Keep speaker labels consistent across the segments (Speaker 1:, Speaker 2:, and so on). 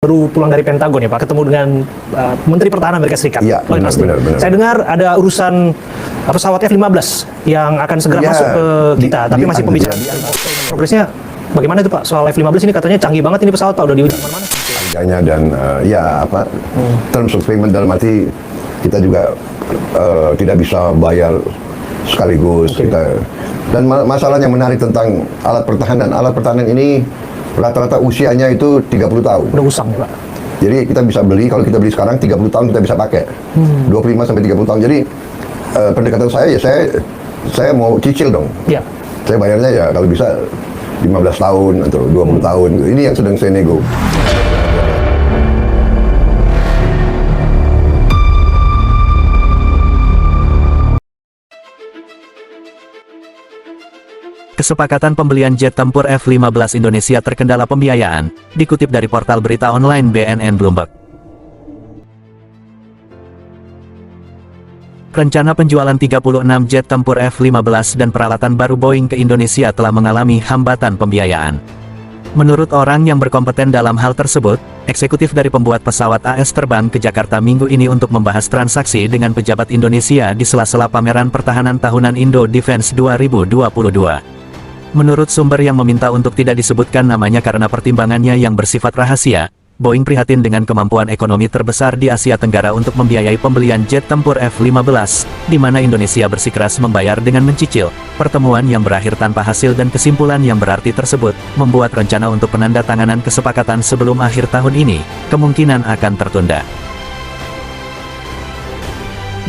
Speaker 1: baru pulang dari Pentagon ya Pak, ketemu dengan Menteri Pertahanan Amerika Serikat.
Speaker 2: Iya, benar.
Speaker 1: Saya dengar ada urusan pesawat F-15 yang akan segera masuk ke kita, tapi masih pembicaraan. Progresnya bagaimana itu Pak? Soal F-15 ini katanya canggih banget ini pesawat Pak, udah diuji kemana-mana.
Speaker 2: Harganya dan terms of payment dalam arti kita juga tidak bisa bayar sekaligus. Dan masalah yang menarik tentang alat pertahanan ini rata-rata usianya itu 30 tahun.
Speaker 1: Udah usang ya Pak.
Speaker 2: Jadi kita bisa beli, kalau kita beli sekarang 30 tahun kita bisa pakai. 25 sampai 30 tahun. Jadi pendekatan saya ya saya mau cicil dong.
Speaker 1: Iya.
Speaker 2: Saya bayarnya ya kalau bisa 15 tahun atau 20 tahun. Ini yang sedang saya nego.
Speaker 3: Kesepakatan pembelian jet tempur F-15 Indonesia terkendala pembiayaan, dikutip dari portal berita online BNN Bloomberg. Rencana penjualan 36 jet tempur F-15 dan peralatan baru Boeing ke Indonesia telah mengalami hambatan pembiayaan. Menurut orang yang berkompeten dalam hal tersebut, eksekutif dari pembuat pesawat AS terbang ke Jakarta minggu ini untuk membahas transaksi dengan pejabat Indonesia di sela-sela pameran pertahanan tahunan Indo Defense 2022. Menurut sumber yang meminta untuk tidak disebutkan namanya karena pertimbangannya yang bersifat rahasia, Boeing prihatin dengan kemampuan ekonomi terbesar di Asia Tenggara untuk membiayai pembelian jet tempur F-15, di mana Indonesia bersikeras membayar dengan mencicil. Pertemuan yang berakhir tanpa hasil dan kesimpulan yang berarti tersebut, membuat rencana untuk penandatanganan kesepakatan sebelum akhir tahun ini, kemungkinan akan tertunda.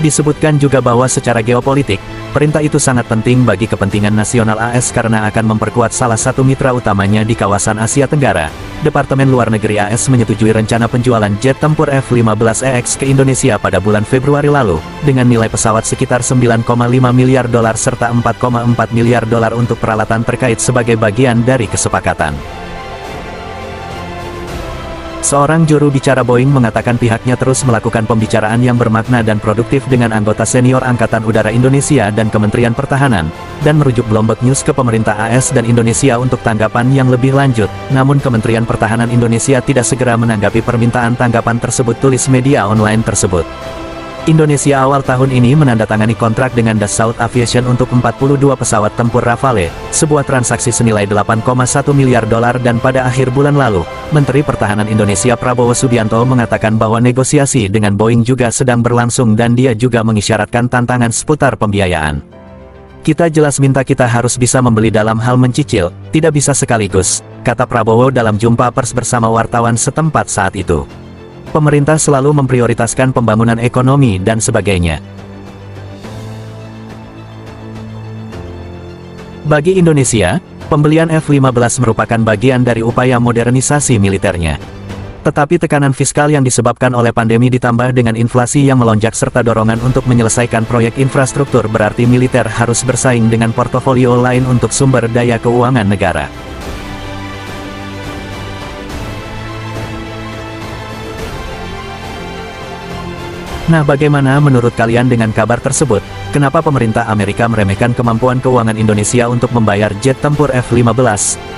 Speaker 3: Disebutkan juga bahwa secara geopolitik, perintah itu sangat penting bagi kepentingan nasional AS karena akan memperkuat salah satu mitra utamanya di kawasan Asia Tenggara. Departemen Luar Negeri AS menyetujui rencana penjualan jet tempur F-15EX ke Indonesia pada bulan Februari lalu, dengan nilai pesawat sekitar 9,5 miliar dolar serta 4,4 miliar dolar untuk peralatan terkait sebagai bagian dari kesepakatan. Seorang juru bicara Boeing mengatakan pihaknya terus melakukan pembicaraan yang bermakna dan produktif dengan anggota senior Angkatan Udara Indonesia dan Kementerian Pertahanan, dan merujuk Bloomberg News ke pemerintah AS dan Indonesia untuk tanggapan yang lebih lanjut. Namun Kementerian Pertahanan Indonesia tidak segera menanggapi permintaan tanggapan tersebut, tulis media online tersebut. Indonesia awal tahun ini menandatangani kontrak dengan Dassault Aviation untuk 42 pesawat tempur Rafale, sebuah transaksi senilai 8,1 miliar dolar dan pada akhir bulan lalu, Menteri Pertahanan Indonesia Prabowo Subianto mengatakan bahwa negosiasi dengan Boeing juga sedang berlangsung dan dia juga mengisyaratkan tantangan seputar pembiayaan. Kita jelas minta kita harus bisa membeli dalam hal mencicil, tidak bisa sekaligus, kata Prabowo dalam jumpa pers bersama wartawan setempat saat itu. Pemerintah selalu memprioritaskan pembangunan ekonomi dan sebagainya. Bagi Indonesia, pembelian F-15 merupakan bagian dari upaya modernisasi militernya. Tetapi tekanan fiskal yang disebabkan oleh pandemi ditambah dengan inflasi yang melonjak serta dorongan untuk menyelesaikan proyek infrastruktur berarti militer harus bersaing dengan portofolio lain untuk sumber daya keuangan negara. Nah, bagaimana menurut kalian dengan kabar tersebut? Kenapa pemerintah Amerika meremehkan kemampuan keuangan Indonesia untuk membayar jet tempur F-15?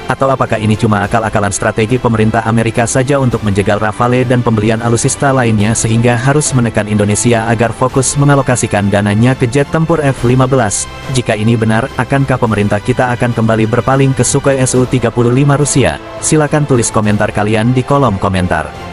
Speaker 3: Atau apakah ini cuma akal-akalan strategi pemerintah Amerika saja untuk menjegal Rafale dan pembelian alutsista lainnya sehingga harus menekan Indonesia agar fokus mengalokasikan dananya ke jet tempur F-15? Jika ini benar, akankah pemerintah kita akan kembali berpaling ke Sukhoi Su-35 Rusia? Silakan tulis komentar kalian di kolom komentar.